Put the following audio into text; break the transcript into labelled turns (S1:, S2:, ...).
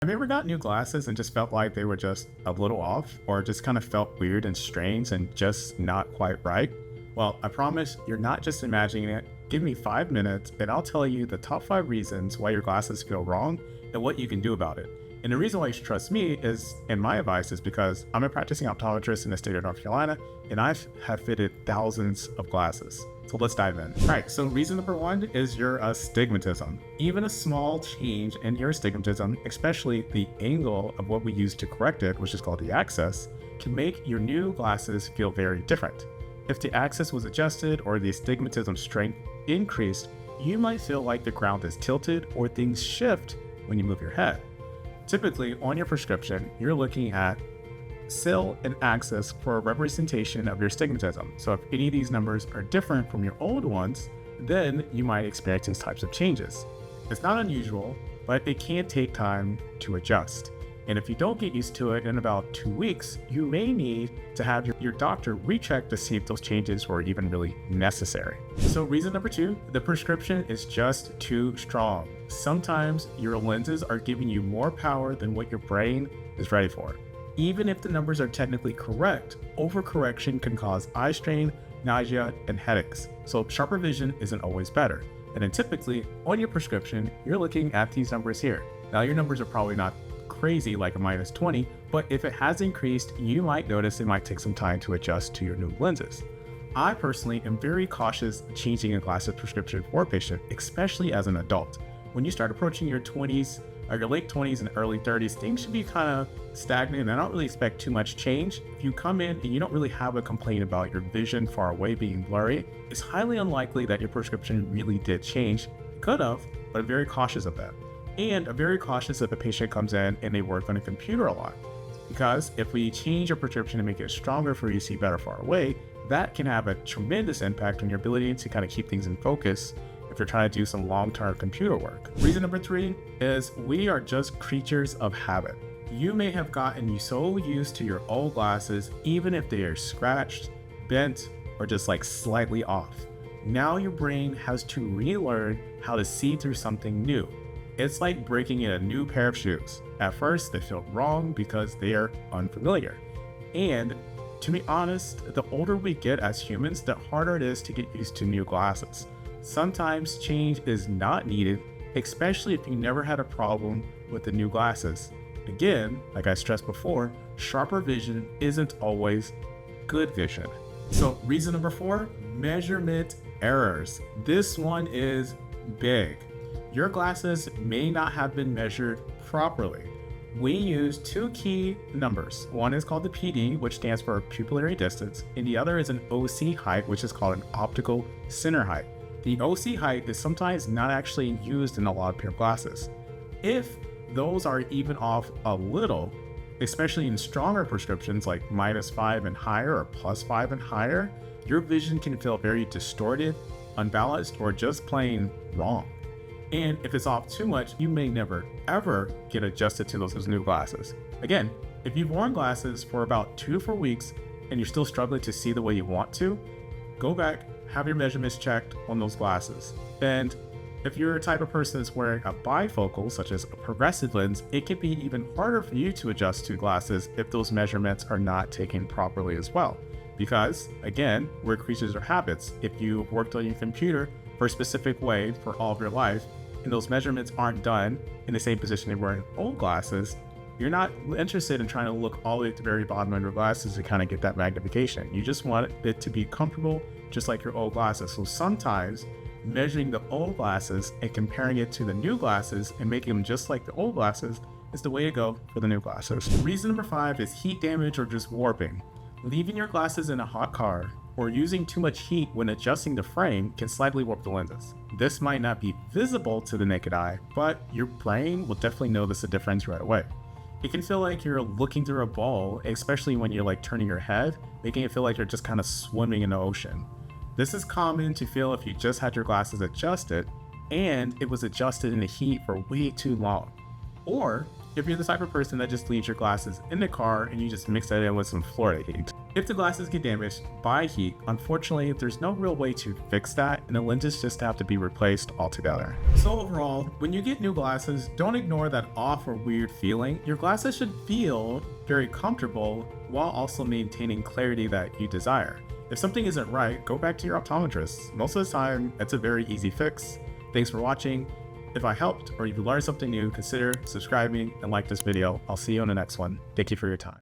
S1: Have you ever got new glasses and just felt like they were just a little off, or just kind of felt weird and strange and just not quite right? Well, I promise you're not just imagining it. Give me 5 minutes and I'll tell you the top 5 reasons why your glasses feel wrong and what you can do about it. And the reason why you should trust me is, and my advice is because I'm a practicing optometrist in the state of North Carolina and have fitted thousands of glasses. So let's dive in. All right, so reason number one is your astigmatism. Even a small change in your astigmatism, especially the angle of what we use to correct it, which is called the axis, can make your new glasses feel very different. If the axis was adjusted or the astigmatism strength increased, you might feel like the ground is tilted or things shift when you move your head. Typically, on your prescription, you're looking at cell and axis for a representation of your astigmatism. So if any of these numbers are different from your old ones, then you might experience these types of changes. It's not unusual, but it can take time to adjust. And if you don't get used to it in about 2 weeks, you may need to have your doctor recheck to see if those changes were even really necessary. So reason number two, the prescription is just too strong. Sometimes your lenses are giving you more power than what your brain is ready for. Even if the numbers are technically correct, overcorrection can cause eye strain, nausea, and headaches. So sharper vision isn't always better. And then typically on your prescription, you're looking at these numbers here. Now your numbers are probably not crazy like a -20, but if it has increased, you might notice it might take some time to adjust to your new lenses. I personally am very cautious changing a glasses prescription for a patient, especially as an adult. When you start approaching your 20s, or your late 20s and early 30s, things should be kind of stagnant and I don't really expect too much change. If you come in and you don't really have a complaint about your vision far away being blurry, it's highly unlikely that your prescription really did change. It could have, but I'm very cautious of that. And I'm very cautious if a patient comes in and they work on a computer a lot. Because if we change your prescription to make it stronger for you to see better far away, that can have a tremendous impact on your ability to kind of keep things in focus if you're trying to do some long-term computer work. Reason number three is we are just creatures of habit. You may have gotten so used to your old glasses, even if they are scratched, bent, or just like slightly off. Now your brain has to relearn how to see through something new. It's like breaking in a new pair of shoes. At first, they feel wrong because they are unfamiliar. And to be honest, the older we get as humans, the harder it is to get used to new glasses. Sometimes change is not needed, especially if you never had a problem with the new glasses. Again, like I stressed before, sharper vision isn't always good vision. So reason number four, measurement errors. This one is big. Your glasses may not have been measured properly. We use two key numbers. One is called the PD, which stands for pupillary distance, and the other is an OC height, which is called an optical center height. The OC height is sometimes not actually used in a lot of pair of glasses. If those are even off a little, especially in stronger prescriptions like -5 and higher or +5 and higher, your vision can feel very distorted, unbalanced, or just plain wrong. And if it's off too much, you may never ever get adjusted to those new glasses. Again, if you've worn glasses for about 2 to 4 weeks and you're still struggling to see the way you want to, go back, have your measurements checked on those glasses. And if you're a type of person that's wearing a bifocal, such as a progressive lens, it can be even harder for you to adjust to glasses if those measurements are not taken properly as well. Because, again, we're creatures of habits. If you've worked on your computer for a specific way for all of your life, and those measurements aren't done in the same position you're wearing old glasses, you're not interested in trying to look all the way at the very bottom of your glasses to kind of get that magnification. You just want it to be comfortable, just like your old glasses. So sometimes measuring the old glasses and comparing it to the new glasses and making them just like the old glasses is the way to go for the new glasses. Reason number five is heat damage or just warping. Leaving your glasses in a hot car or using too much heat when adjusting the frame can slightly warp the lenses. This might not be visible to the naked eye, but your brain will definitely notice the difference right away. It can feel like you're looking through a bowl, especially when you're like turning your head, making it feel like you're just kind of swimming in the ocean. This is common to feel if you just had your glasses adjusted and it was adjusted in the heat for way too long. Or if you're the type of person that just leaves your glasses in the car and you just mix that in with some Florida heat. If the glasses get damaged by heat, unfortunately, there's no real way to fix that, and the lenses just have to be replaced altogether. So overall, when you get new glasses, don't ignore that off or weird feeling. Your glasses should feel very comfortable while also maintaining clarity that you desire. If something isn't right, go back to your optometrist. Most of the time, it's a very easy fix. Thanks for watching. If I helped or you learned something new, consider subscribing and like this video. I'll see you on the next one. Thank you for your time.